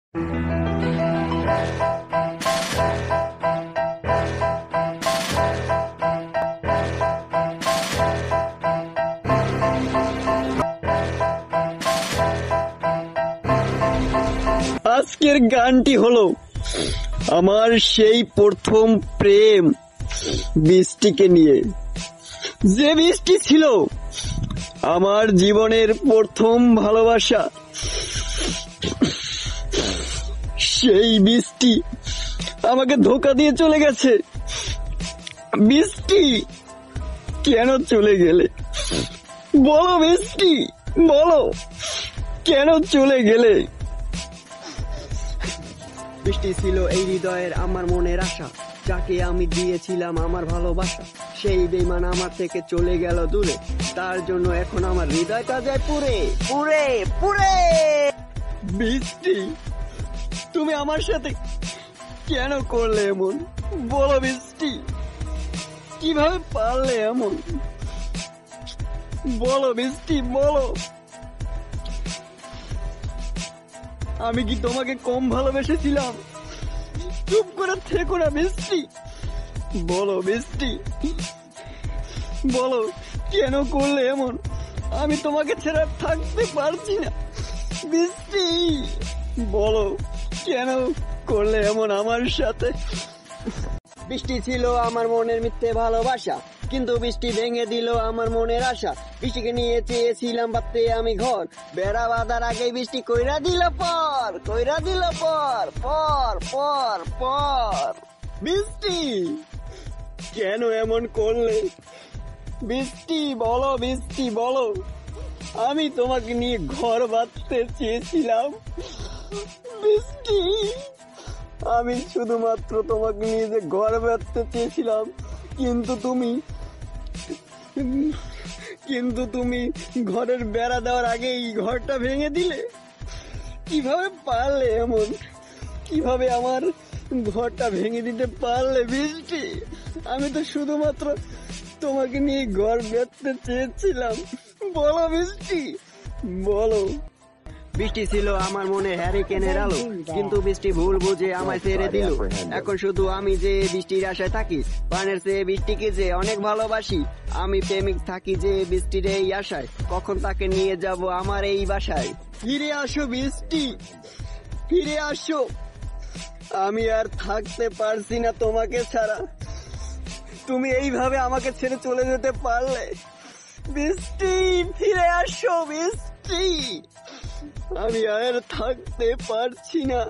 আজকের গানটি হলো আমার সেই প্রথম প্রেম বৃষ্টিকে নিয়ে। যে বৃষ্টি ছিল আমার জীবনের প্রথম ভালোবাসা, সেই বৃষ্টি আমাকে ধোঁকা দিয়ে চলে গেছে। বৃষ্টি, কেন চলে গেলে? বলো বৃষ্টি, বলো কেন চলে গেলে? বৃষ্টি ছিল এই হৃদয়ের আমার মনের আশা, যাকে আমি দিয়েছিলাম আমার ভালোবাসা। সেই বেঈমান আমার থেকে চলে গেল দূরে, তার জন্য এখন আমার হৃদয়টা যায় পুড়ে পুড়ে পুড়ে। বৃষ্টি, তুমি আমার সাথে কেন করলে এমন? বলো বৃষ্টি, কিভাবে পারলে এমন? বলো বৃষ্টি, বলো। আমি কি তোমাকে কম ভালোবেসেছিলাম? চুপ করে থেকো না বৃষ্টি, বলো বৃষ্টি, বলো কেন করলে এমন? আমি তোমাকে ছেড়ে থাকতে পারছি না বৃষ্টি, বলো কেন করলে এমন আমার সাথে? বৃষ্টি ছিল আমার মনের মিথ্যে ভালোবাসা, কিন্তু বৃষ্টি ভেঙে দিল আমার মনের আশা। বৃষ্টিকে নিয়ে চেয়েছিলাম ভাবতে আমি ঘর, বেড়া বাঁধার আগে বৃষ্টি কইরা দিল পর, কইরা দিল পর পর পর পর। বৃষ্টি, কেন এমন করলে? বৃষ্টি বলো, বৃষ্টি বলো। আমি তোমাকে নিয়ে ঘর বাঁধতে চেয়েছিলাম বৃষ্টি, আমি শুধুমাত্র তোমাকে নিয়ে যে ঘর বাঁধতে চেয়েছিলাম, কিন্তু তুমি ঘরের বেড়া দেওয়ার আগেই ঘরটা ভেঙে দিলে। কিভাবে পারলে এমন? কিভাবে আমার ঘরটা ভেঙে দিতে পারলে বৃষ্টি? আমি তো শুধুমাত্র তোমাকে নিয়ে ঘর বেঁধতে চেয়েছিলাম। বলো বৃষ্টি, বলো। বৃষ্টি ছিল আমার মনে হ্যারিকেনের আলো, কিন্তু বৃষ্টি ভুল বুঝে আমায় ছেড়ে দিল। এখন শুধু আমি যে বৃষ্টির আশায় থাকি, প্রাণের চেয়ে বৃষ্টিকে যে অনেক ভালোবাসি। আমি প্রেমিক থাকি যে বৃষ্টির এই আশায়, কখন তাকে নিয়ে যাব আমার এই বাসায়। ফিরে আসো বৃষ্টি, ফিরে আসো। আমি আর থাকতে পারছি না তোমাকে ছাড়া। তুমি এইভাবে আমাকে ছেড়ে চলে যেতে পারলে? বৃষ্টি, ফিরে আসো বৃষ্টি, আমি আর থাকতে পারছি না।